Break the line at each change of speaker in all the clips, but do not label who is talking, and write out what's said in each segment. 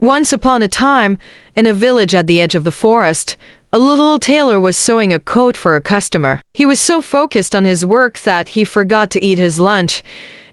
Once upon a time, in a village at the edge of the forest, a little tailor was sewing a coat for a customer. He was so focused on his work that he forgot to eat his lunch,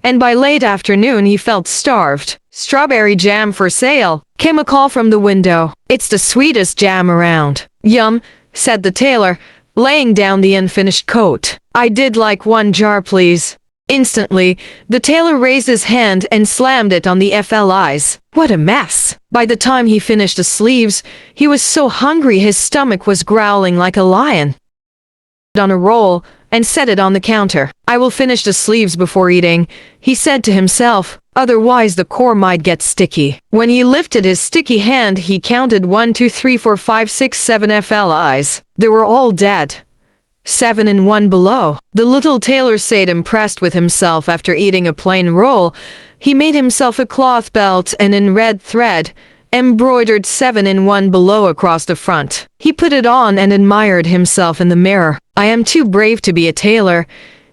and by late afternoon he felt starved. "Strawberry jam for sale," came a call from the window. "It's the sweetest jam around." "Yum," said the tailor, laying down the unfinished coat. "I did like one jar, please." Instantly, the tailor raised his hand and slammed it on the FLIs. What a mess! By the time he finished the sleeves, he was so hungry his stomach was growling like a lion. On a roll and set it on the counter. "I will finish the sleeves before eating," he said to himself, "otherwise the core might get sticky." When he lifted his sticky hand, he counted 1, 2, 3, 4, 5, 6, 7 FLIs. They were all dead. 7 and 1 below. The little tailor stayed impressed with himself after eating a plain roll. He made himself a cloth belt and in red thread, embroidered 7 and 1 below across the front. He put it on and admired himself in the mirror. "I am too brave to be a tailor,"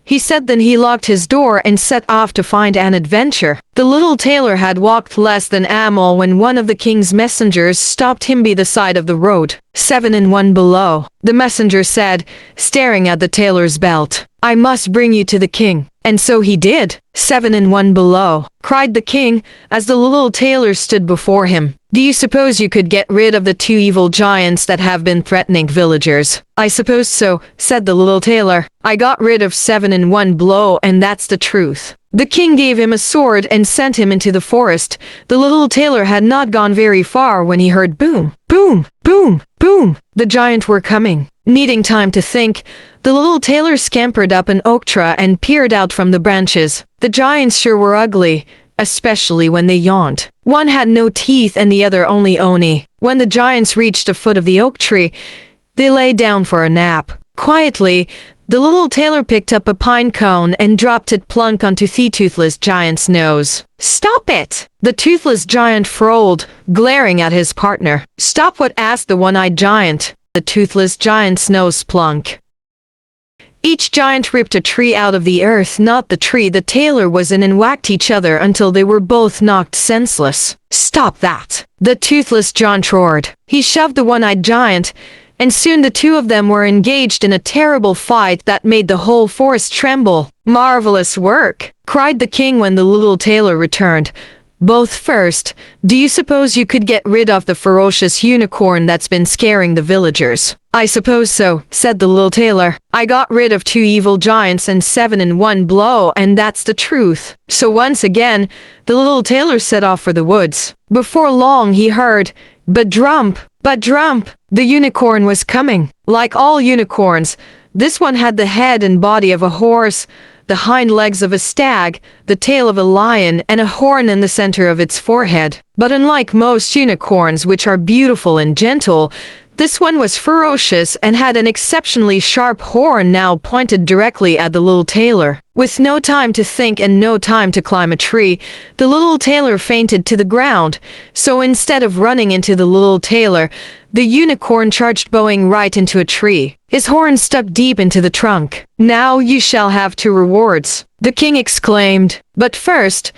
he said. Then he locked his door and set off to find an adventure. The little tailor had walked less than a mile when one of the king's messengers stopped him by the side of the road. 7 and 1 below, the messenger said, staring at the tailor's belt. "I must bring you to the king." And so he did. 7 and 1 below, cried the king as the little tailor stood before him. "Do you suppose you could get rid of the 2 evil giants that have been threatening villagers?" "I suppose so," said the little tailor. "I got rid of 7 and 1 below, and that's the truth." The king gave him a sword and sent him into the forest. The little tailor had not gone very far when he heard boom, boom, boom, boom. The giants were coming. Needing time to think, the little tailor scampered up an oak tree and peered out from the branches. The giants sure were ugly, especially when they yawned. One had no teeth and the other only oni. When the giants reached the foot of the oak tree, they lay down for a nap. Quietly, the little tailor picked up a pine cone and dropped it plunk onto the toothless giant's nose. "Stop it!" The toothless giant frowned, glaring at his partner. "Stop what?" asked the one-eyed giant. The toothless giant's nose plunk. Each giant ripped a tree out of the earth, not the tree the tailor was in, and whacked each other until they were both knocked senseless. "Stop that!" the toothless giant roared. He shoved the one-eyed giant, and soon the two of them were engaged in a terrible fight that made the whole forest tremble. "Marvelous work!" cried the king when the little tailor returned. "Both first, do you suppose you could get rid of the ferocious unicorn that's been scaring the villagers?" "I suppose so," said the little tailor. "I got rid of 2 evil giants and 7 in 1 blow, and that's the truth." So once again, the little tailor set off for the woods. Before long he heard, "Ba-drump, ba-drump." The unicorn was coming. Like all unicorns, this one had the head and body of a horse, the hind legs of a stag, the tail of a lion, and a horn in the center of its forehead. But unlike most unicorns, which are beautiful and gentle, this one was ferocious and had an exceptionally sharp horn now pointed directly at the little tailor. With no time to think and no time to climb a tree, the little tailor fainted to the ground. So instead of running into the little tailor, the unicorn charged bowing right into a tree. His horn stuck deep into the trunk. "Now you shall have 2 rewards," the king exclaimed. "But first,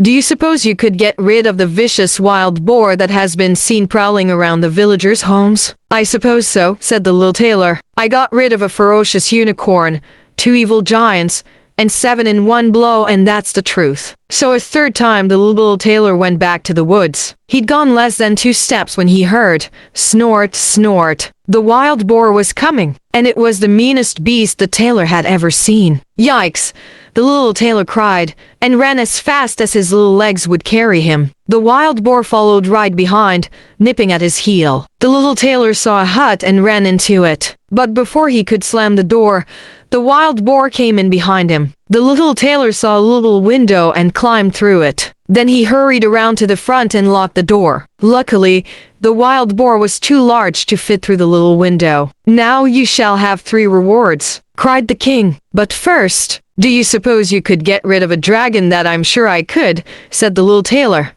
do you suppose you could get rid of the vicious wild boar that has been seen prowling around the villagers' homes?" "I suppose so," said the little tailor. "I got rid of a ferocious unicorn, 2 evil giants, and 7 in 1 blow, and that's the truth." So a third time the little tailor went back to the woods. He'd gone less than 2 steps when he heard, snort, snort. The wild boar was coming, and it was the meanest beast the tailor had ever seen. "Yikes!" the little tailor cried, and ran as fast as his little legs would carry him. The wild boar followed right behind, nipping at his heel. The little tailor saw a hut and ran into it. But before he could slam the door, the wild boar came in behind him. The little tailor saw a little window and climbed through it. Then he hurried around to the front and locked the door. Luckily, the wild boar was too large to fit through the little window. "Now you shall have 3 rewards," cried the king. "But first, do you suppose you could get rid of a dragon?" "That I'm sure I could," said the little tailor.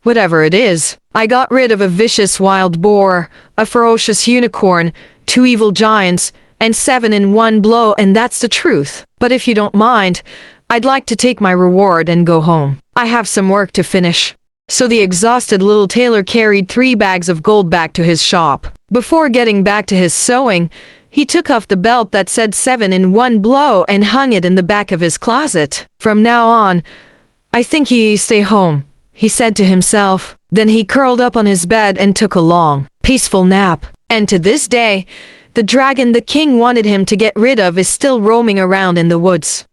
"Whatever it is, I got rid of a vicious wild boar, a ferocious unicorn, 2 evil giants, and 7 in 1 blow, and that's the truth. But if you don't mind, I'd like to take my reward and go home. I have some work to finish." So the exhausted little tailor carried 3 bags of gold back to his shop. Before getting back to his sewing, he took off the belt that said 7 in one blow and hung it in the back of his closet. From now on, I think he stay home, he said to himself. Then he curled up on his bed and took a long, peaceful nap. And to this day, the dragon the king wanted him to get rid of is still roaming around in the woods.